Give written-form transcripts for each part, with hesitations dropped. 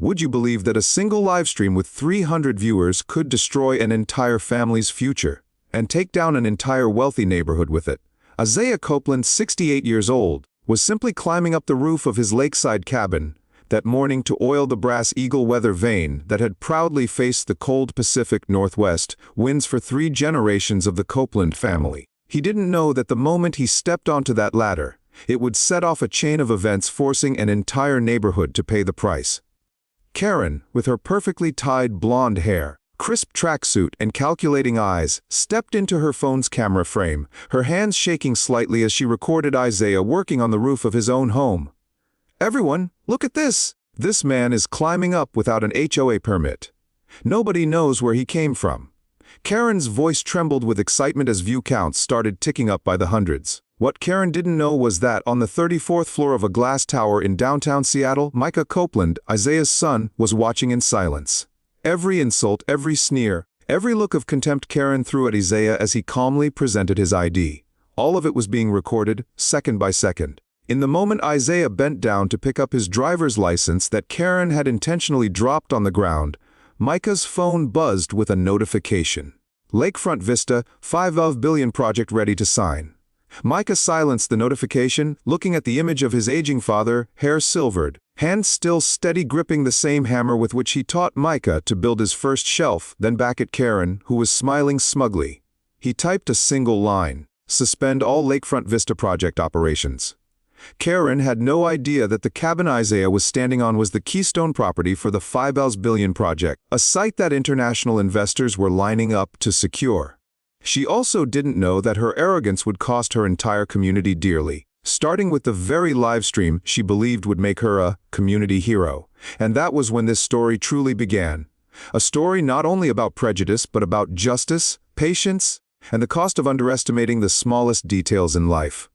Would you believe that a single livestream with 300 viewers could destroy an entire family's future and take down an entire wealthy neighborhood with it? Isaiah Copeland, 68 years old, was simply climbing up the roof of his lakeside cabin that morning to oil the brass eagle weather vane that had proudly faced the cold Pacific Northwest winds for 3 generations of the Copeland family. He didn't know that the moment he stepped onto that ladder, it would set off a chain of events forcing an entire neighborhood to pay the price. Karen, with her perfectly tied blonde hair, crisp tracksuit, and calculating eyes, stepped into her phone's camera frame, her hands shaking slightly as she recorded Isaiah working on the roof of his own home. "Everyone, look at this! This man is climbing up without an HOA permit. Nobody knows where he came from." Karen's voice trembled with excitement as view counts started ticking up by the hundreds. What Karen didn't know was that on the 34th floor of a glass tower in downtown Seattle, Micah Copeland, Isaiah's son, was watching in silence. Every insult, every sneer, every look of contempt Karen threw at Isaiah as he calmly presented his ID. All of it was being recorded, second by second. In the moment Isaiah bent down to pick up his driver's license that Karen had intentionally dropped on the ground, Micah's phone buzzed with a notification. Lakefront Vista, $5 billion project ready to sign. Micah silenced the notification, looking at the image of his aging father, hair silvered, hands still steady gripping the same hammer with which he taught Micah to build his first shelf, then back at Karen, who was smiling smugly. He typed a single line: "Suspend all Lakefront Vista project operations." Karen had no idea that the cabin Isaiah was standing on was the keystone property for the $5 billion project, a site that international investors were lining up to secure. She also didn't know that her arrogance would cost her entire community dearly, starting with the very live stream she believed would make her a community hero. And that was when this story truly began. A story not only about prejudice, but about justice, patience, and the cost of underestimating the smallest details in life.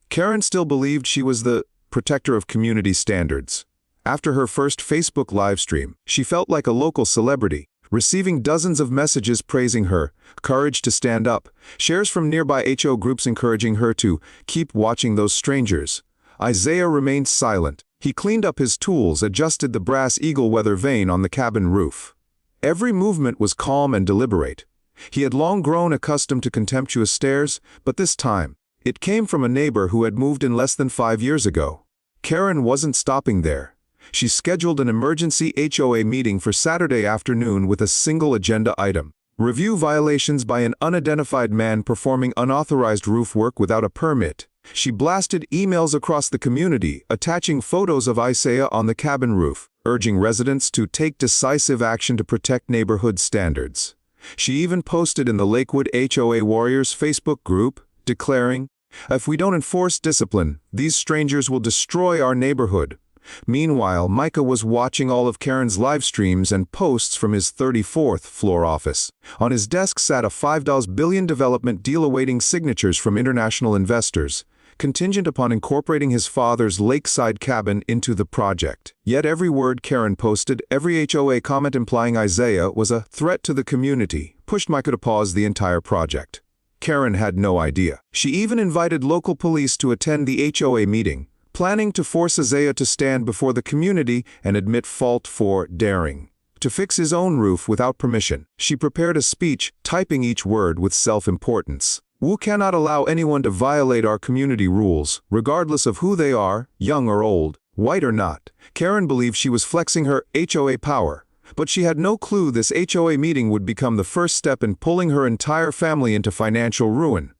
Karen still believed she was the protector of community standards. After her first Facebook livestream, she felt like a local celebrity, receiving dozens of messages praising her, courage to stand up, shares from nearby HO groups encouraging her to keep watching those strangers. Isaiah remained silent. He cleaned up his tools, adjusted the brass eagle weather vane on the cabin roof. Every movement was calm and deliberate. He had long grown accustomed to contemptuous stares, but this time, it came from a neighbor who had moved in less than 5 years ago. Karen wasn't stopping there. She scheduled an emergency HOA meeting for Saturday afternoon with a single agenda item: review violations by an unidentified man performing unauthorized roof work without a permit. She blasted emails across the community, attaching photos of Isaiah on the cabin roof, urging residents to take decisive action to protect neighborhood standards. She even posted in the Lakewood HOA Warriors Facebook group, declaring, "If we don't enforce discipline, these strangers will destroy our neighborhood." Meanwhile, Micah was watching all of Karen's live streams and posts from his 34th floor office. On his desk sat a $5 billion development deal awaiting signatures from international investors, contingent upon incorporating his father's lakeside cabin into the project. Yet every word Karen posted, every HOA comment implying Isaiah was a threat to the community, pushed Micah to pause the entire project. Karen had no idea. She even invited local police to attend the HOA meeting, planning to force Isaiah to stand before the community and admit fault for daring to fix his own roof without permission. She prepared a speech, typing each word with self-importance. "We cannot allow anyone to violate our community rules, regardless of who they are, young or old, white or not." Karen believed she was flexing her HOA power, but she had no clue this HOA meeting would become the first step in pulling her entire family into financial ruin.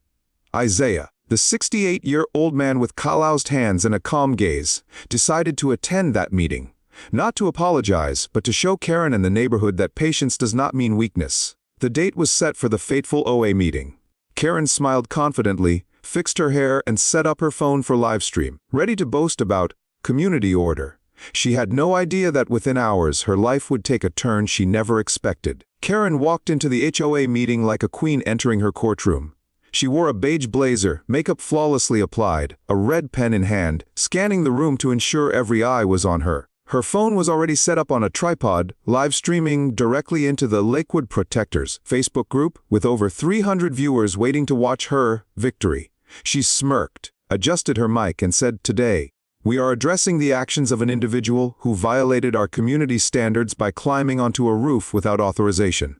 Isaiah, the 68-year-old man with calloused hands and a calm gaze, decided to attend that meeting. Not to apologize, but to show Karen and the neighborhood that patience does not mean weakness. The date was set for the fateful OA meeting. Karen smiled confidently, fixed her hair, and set up her phone for livestream, ready to boast about community order. She had no idea that within hours her life would take a turn she never expected. Karen walked into the HOA meeting like a queen entering her courtroom. She wore a beige blazer, makeup flawlessly applied, a red pen in hand, scanning the room to ensure every eye was on her. Her phone was already set up on a tripod, live streaming directly into the Lakewood Protectors Facebook group, with over 300 viewers waiting to watch her victory. She smirked, adjusted her mic, and said, "Today, We are addressing the actions of an individual who violated our community standards by climbing onto a roof without authorization.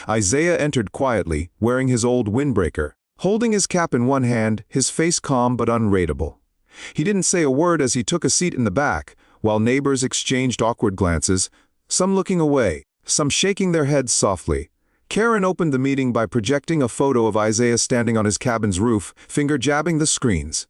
Isaiah entered quietly, wearing his old windbreaker, holding his cap in one hand, his face calm but unreadable. He didn't say a word as he took a seat in the back, while neighbors exchanged awkward glances, some looking away, some shaking their heads softly. Karen opened the meeting by projecting a photo of Isaiah standing on his cabin's roof, finger jabbing the screens.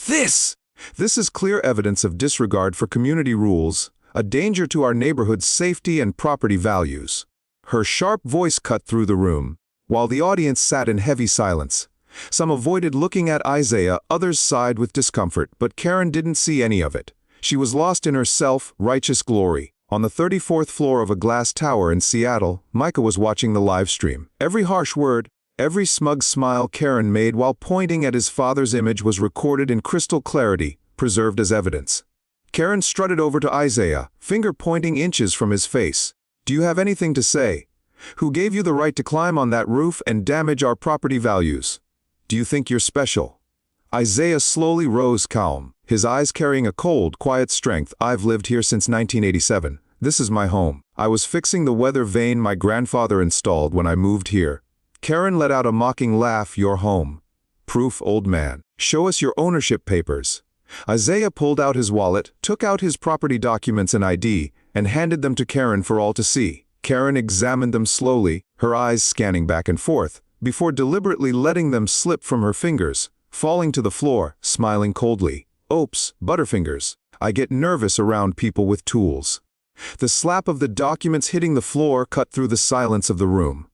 This is clear evidence of disregard for community rules, a danger to our neighborhood's safety and property values. Her sharp voice cut through the room, while the audience sat in heavy silence. Some avoided looking at Isaiah, others sighed with discomfort, but Karen didn't see any of it. She was lost in her self-righteous glory. On the 34th floor of a glass tower in Seattle, Micah was watching the live stream. Every harsh word, every smug smile Karen made while pointing at his father's image was recorded in crystal clarity, preserved as evidence. Karen strutted over to Isaiah, finger pointing inches from his face. "Do you have anything to say? Who gave you the right to climb on that roof and damage our property values? Do you think you're special?" Isaiah slowly rose calm, his eyes carrying a cold, quiet strength. "I've lived here since 1987. This is my home. I was fixing the weather vane my grandfather installed when I moved here." Karen let out a mocking laugh. "Your home. Proof, old man. Show us your ownership papers." Isaiah pulled out his wallet, took out his property documents and ID, and handed them to Karen for all to see. Karen examined them slowly, her eyes scanning back and forth, before deliberately letting them slip from her fingers, falling to the floor, smiling coldly. "Oops, Butterfingers. I get nervous around people with tools." The slap of the documents hitting the floor cut through the silence of the room.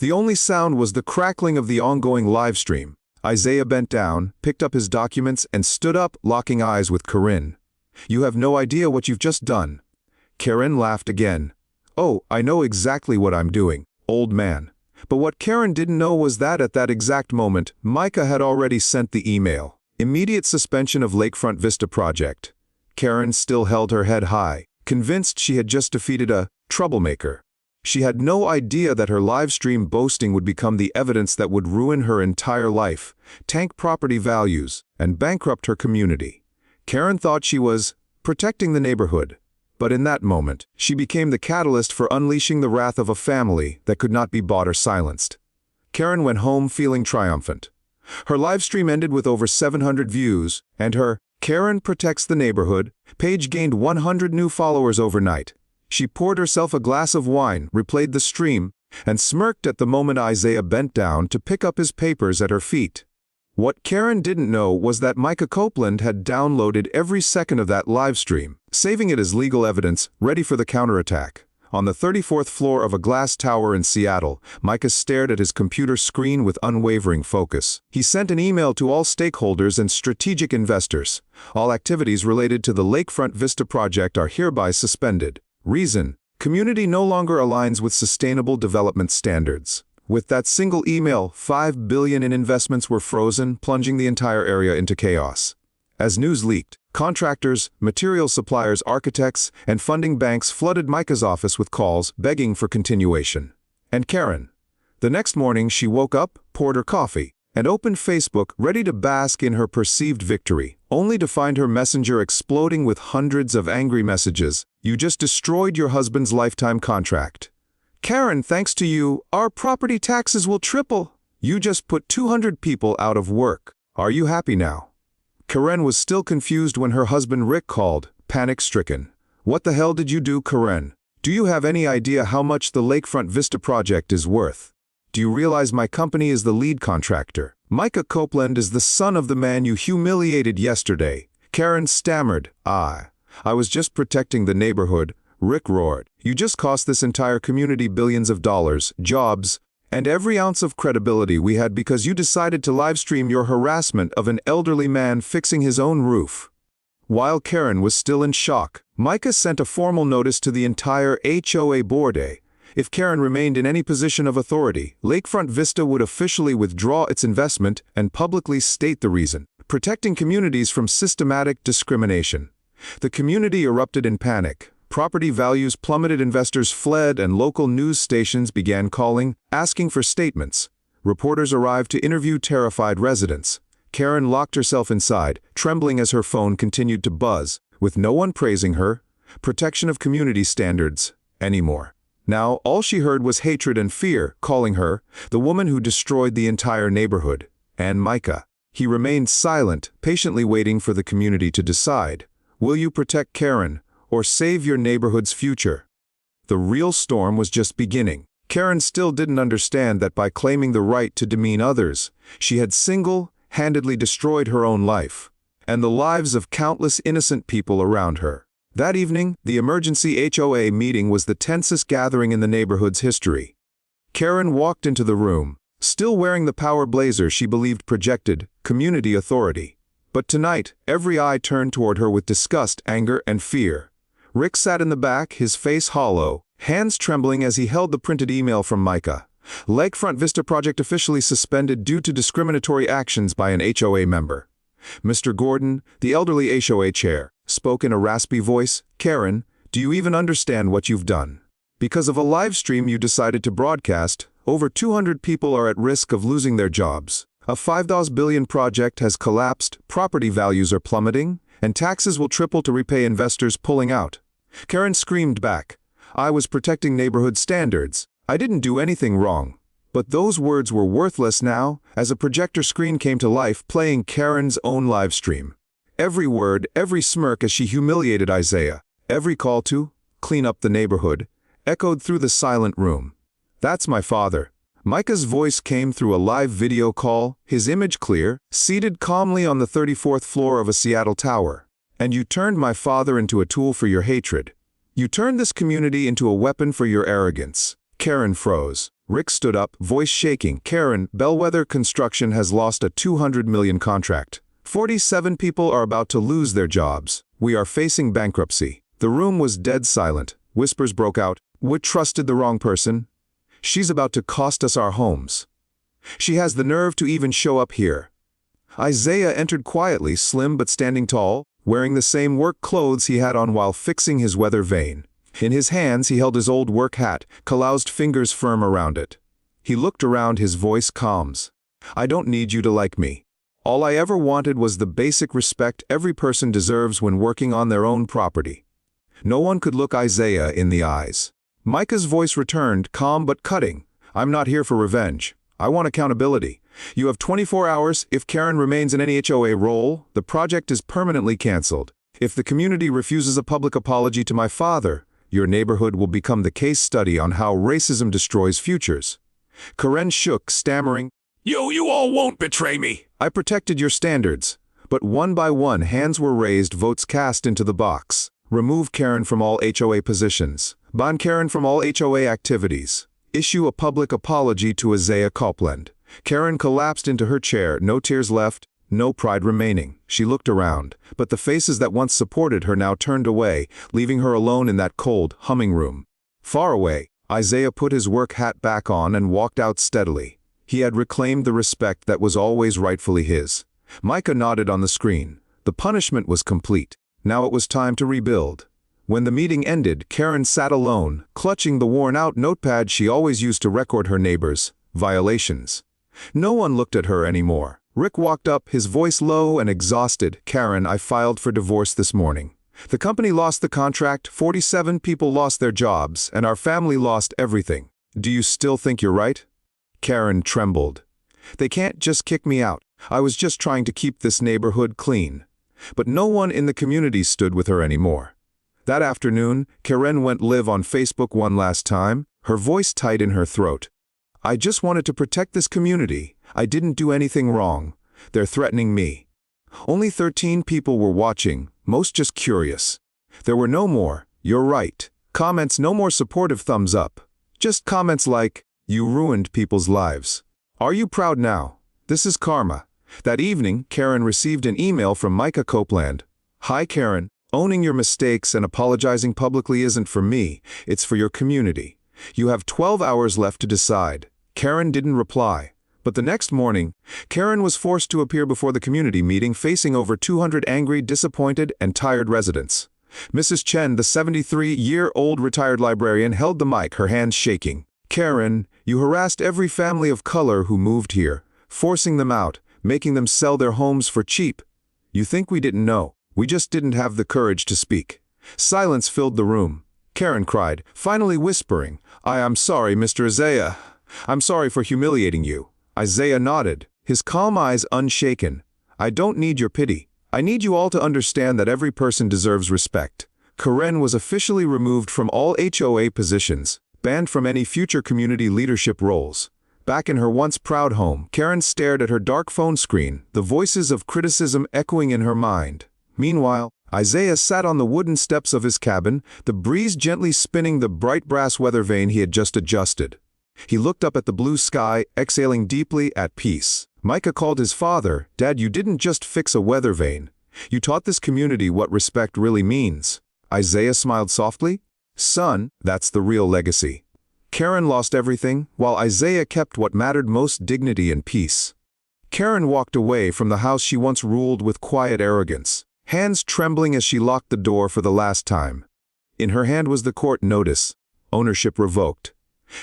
The only sound was the crackling of the ongoing live stream. Isaiah bent down, picked up his documents, and stood up, locking eyes with Karen. "You have no idea what you've just done." Karen laughed again. "Oh, I know exactly what I'm doing, old man." But what Karen didn't know was that at that exact moment, Micah had already sent the email. Immediate suspension of Lakefront Vista project. Karen still held her head high, convinced she had just defeated a troublemaker. She had no idea that her live stream boasting would become the evidence that would ruin her entire life, tank property values, and bankrupt her community. Karen thought she was protecting the neighborhood. But in that moment, she became the catalyst for unleashing the wrath of a family that could not be bought or silenced. Karen went home feeling triumphant. Her live stream ended with over 700 views, and her "Karen Protects the Neighborhood" page gained 100 new followers overnight. She poured herself a glass of wine, replayed the stream, and smirked at the moment Isaiah bent down to pick up his papers at her feet. What Karen didn't know was that Micah Copeland had downloaded every second of that live stream, saving it as legal evidence, ready for the counterattack. On the 34th floor of a glass tower in Seattle, Micah stared at his computer screen with unwavering focus. He sent an email to all stakeholders and strategic investors. All activities related to the Lakefront Vista project are hereby suspended. Reason: community no longer aligns with sustainable development standards. With that single email, $5 billion in investments were frozen, plunging the entire area into chaos. As news leaked, contractors, material suppliers, architects, and funding banks flooded Micah's office with calls begging for continuation. And Karen. The next morning, she woke up, poured her coffee, and opened Facebook, ready to bask in her perceived victory, only to find her messenger exploding with hundreds of angry messages. "You just destroyed your husband's lifetime contract." "Karen, thanks to you, our property taxes will triple." "You just put 200 people out of work. Are you happy now?" Karen was still confused when her husband Rick called, panic-stricken. "What the hell did you do, Karen? Do you have any idea how much the Lakefront Vista project is worth? Do you realize my company is the lead contractor? Micah Copeland is the son of the man you humiliated yesterday." Karen stammered. I was just protecting the neighborhood." Rick roared. "You just cost this entire community billions of dollars, jobs, and every ounce of credibility we had because you decided to livestream your harassment of an elderly man fixing his own roof." While Karen was still in shock, Micah sent a formal notice to the entire HOA board. If Karen remained in any position of authority, Lakefront Vista would officially withdraw its investment and publicly state the reason: protecting communities from systematic discrimination. The community erupted in panic. Property values plummeted, investors fled, and local news stations began calling, asking for statements. Reporters arrived to interview terrified residents. Karen locked herself inside, trembling as her phone continued to buzz, with no one praising her, protection of community standards, anymore. Now, all she heard was hatred and fear calling her, the woman who destroyed the entire neighborhood, and Micah. He remained silent, patiently waiting for the community to decide. Will you protect Karen, or save your neighborhood's future? The real storm was just beginning. Karen still didn't understand that by claiming the right to demean others, she had single-handedly destroyed her own life, and the lives of countless innocent people around her. That evening, the emergency HOA meeting was the tensest gathering in the neighborhood's history. Karen walked into the room, still wearing the power blazer she believed projected community authority. But tonight, every eye turned toward her with disgust, anger, and fear. Rick sat in the back, his face hollow, hands trembling as he held the printed email from Micah. Lakefront Vista project officially suspended due to discriminatory actions by an HOA member. Mr. Gordon, the elderly HOA chair, spoke in a raspy voice. Karen, do you even understand what you've done? Because of a live stream you decided to broadcast, over 200 people are at risk of losing their jobs. A $5 billion project has collapsed, property values are plummeting, and taxes will triple to repay investors pulling out. Karen screamed back. I was protecting neighborhood standards. I didn't do anything wrong. But those words were worthless now, as a projector screen came to life playing Karen's own live stream. Every word, every smirk as she humiliated Isaiah, every call to clean up the neighborhood, echoed through the silent room. That's my father. Micah's voice came through a live video call, his image clear, seated calmly on the 34th floor of a Seattle tower. And you turned my father into a tool for your hatred. You turned this community into a weapon for your arrogance. Karen froze. Rick stood up, voice shaking. Karen, Bellwether Construction has lost a $200 million contract. 47 people are about to lose their jobs. We are facing bankruptcy. The room was dead silent. Whispers broke out. We trusted the wrong person. She's about to cost us our homes. She has the nerve to even show up here. Isaiah entered quietly, slim but standing tall, wearing the same work clothes he had on while fixing his weather vane. In his hands he held his old work hat, calloused fingers firm around it. He looked around, his voice calms. I don't need you to like me. All I ever wanted was the basic respect every person deserves when working on their own property. No one could look Isaiah in the eyes. Micah's voice returned, calm but cutting. I'm not here for revenge. I want accountability. You have 24 hours. If Karen remains in any HOA role, the project is permanently canceled. If the community refuses a public apology to my father, your neighborhood will become the case study on how racism destroys futures. Karen shook, stammering, You all won't betray me. I protected your standards. But one by one, hands were raised, votes cast into the box. Remove Karen from all HOA positions. Ban Karen from all HOA activities. Issue a public apology to Isaiah Copeland. Karen collapsed into her chair, no tears left, no pride remaining. She looked around, but the faces that once supported her now turned away, leaving her alone in that cold, humming room. Far away, Isaiah put his work hat back on and walked out steadily. He had reclaimed the respect that was always rightfully his. Micah nodded on the screen. The punishment was complete. Now it was time to rebuild. When the meeting ended, Karen sat alone, clutching the worn-out notepad she always used to record her neighbors' violations. No one looked at her anymore. Rick walked up, his voice low and exhausted. Karen, I filed for divorce this morning. The company lost the contract, 47 people lost their jobs, and our family lost everything. Do you still think you're right? Karen trembled. They can't just kick me out. I was just trying to keep this neighborhood clean. But no one in the community stood with her anymore. That afternoon, Karen went live on Facebook one last time, her voice tight in her throat. I just wanted to protect this community. I didn't do anything wrong. They're threatening me. Only 13 people were watching, most just curious. There were no more, you're right, comments, no more supportive thumbs up. Just comments like, you ruined people's lives. Are you proud now? This is karma. That evening, Karen received an email from Micah Copeland. Hi Karen, owning your mistakes and apologizing publicly isn't for me, it's for your community. You have 12 hours left to decide. Karen didn't reply. But the next morning, Karen was forced to appear before the community meeting facing over 200 angry, disappointed, and tired residents. Mrs. Chen, the 73-year-old retired librarian, held the mic, her hands shaking. Karen, you harassed every family of color who moved here, forcing them out, making them sell their homes for cheap. You think we didn't know? We just didn't have the courage to speak. Silence filled the room. Karen cried, finally whispering, I'm sorry, Mr. Isaiah. I'm sorry for humiliating you. Isaiah nodded, his calm eyes unshaken. I don't need your pity. I need you all to understand that every person deserves respect. Karen was officially removed from all HOA positions, banned from any future community leadership roles. Back in her once proud home, Karen stared at her dark phone screen, the voices of criticism echoing in her mind. Meanwhile, Isaiah sat on the wooden steps of his cabin, the breeze gently spinning the bright brass weather vane he had just adjusted. He looked up at the blue sky, exhaling deeply, at peace. Micah called his father, Dad, you didn't just fix a weather vane. You taught this community what respect really means. Isaiah smiled softly. Son, that's the real legacy. Karen lost everything, while Isaiah kept what mattered most, dignity and peace. Karen walked away from the house she once ruled with quiet arrogance, hands trembling as she locked the door for the last time. In her hand was the court notice, ownership revoked.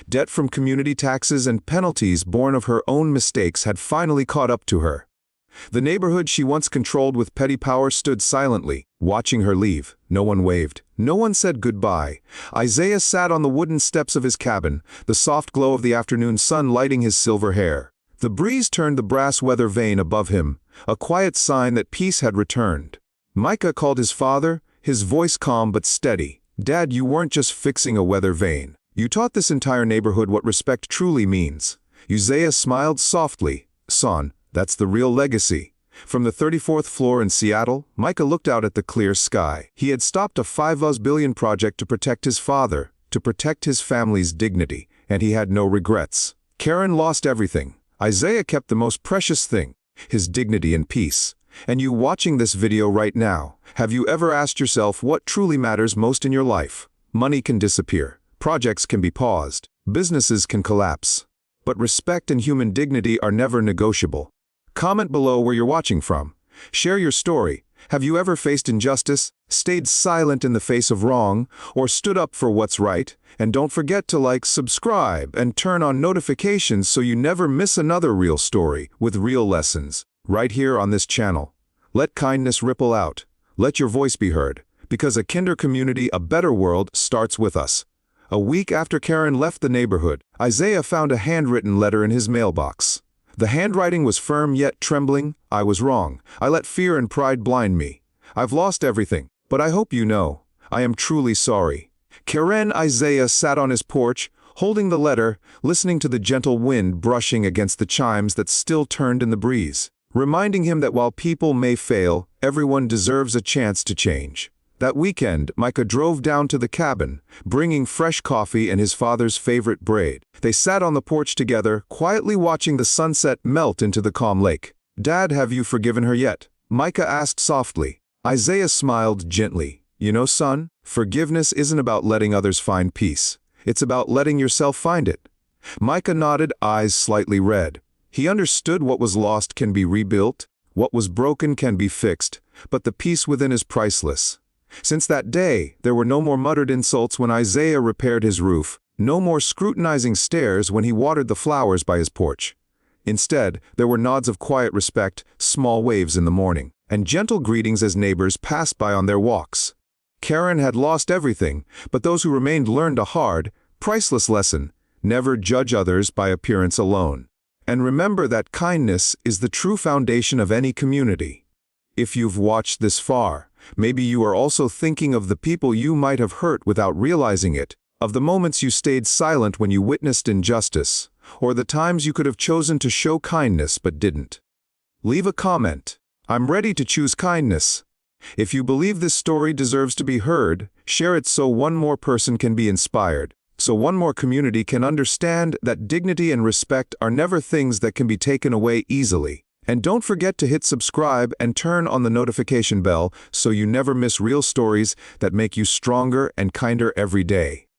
Debt from community taxes and penalties born of her own mistakes had finally caught up to her. The neighborhood she once controlled with petty power stood silently, watching her leave. No one waved. No one said goodbye. Isaiah sat on the wooden steps of his cabin, the soft glow of the afternoon sun lighting his silver hair. The breeze turned the brass weather vane above him, a quiet sign that peace had returned. Micah called his father, his voice calm but steady. Dad, you weren't just fixing a weather vane. You taught this entire neighborhood what respect truly means. Isaiah smiled softly. Son, that's the real legacy. From the 34th floor in Seattle, Micah looked out at the clear sky. He had stopped a $5 billion project to protect his father, to protect his family's dignity, and he had no regrets. Karen lost everything. Isaiah kept the most precious thing, his dignity and peace. And you watching this video right now, have you ever asked yourself what truly matters most in your life? Money can disappear. Projects can be paused. Businesses can collapse. But respect and human dignity are never negotiable. Comment below where you're watching from. Share your story. Have you ever faced injustice, stayed silent in the face of wrong, or stood up for what's right? And don't forget to like, subscribe, and turn on notifications so you never miss another real story with real lessons, right here on this channel. Let kindness ripple out. Let your voice be heard. Because a kinder community, a better world, starts with us. A week after Karen left the neighborhood, Isaiah found a handwritten letter in his mailbox. The handwriting was firm yet trembling. I was wrong. I let fear and pride blind me. I've lost everything, but I hope you know. I am truly sorry. Karen Isaiah sat on his porch, holding the letter, listening to the gentle wind brushing against the chimes that still turned in the breeze, reminding him that while people may fail, everyone deserves a chance to change. That weekend, Micah drove down to the cabin, bringing fresh coffee and his father's favorite braid. They sat on the porch together, quietly watching the sunset melt into the calm lake. Dad, have you forgiven her yet? Micah asked softly. Isaiah smiled gently. You know, son, forgiveness isn't about letting others find peace. It's about letting yourself find it. Micah nodded, eyes slightly red. He understood what was lost can be rebuilt, what was broken can be fixed, but the peace within is priceless. Since that day, there were no more muttered insults when Isaiah repaired his roof, no more scrutinizing stares when he watered the flowers by his porch. Instead, there were nods of quiet respect, small waves in the morning, and gentle greetings as neighbors passed by on their walks. Karen had lost everything, but those who remained learned a hard, priceless lesson: never judge others by appearance alone. And remember that kindness is the true foundation of any community. If you've watched this far, maybe you are also thinking of the people you might have hurt without realizing it, of the moments you stayed silent when you witnessed injustice, or the times you could have chosen to show kindness but didn't. Leave a comment. I'm ready to choose kindness. If you believe this story deserves to be heard, share it so one more person can be inspired, so one more community can understand that dignity and respect are never things that can be taken away easily. And don't forget to hit subscribe and turn on the notification bell so you never miss real stories that make you stronger and kinder every day.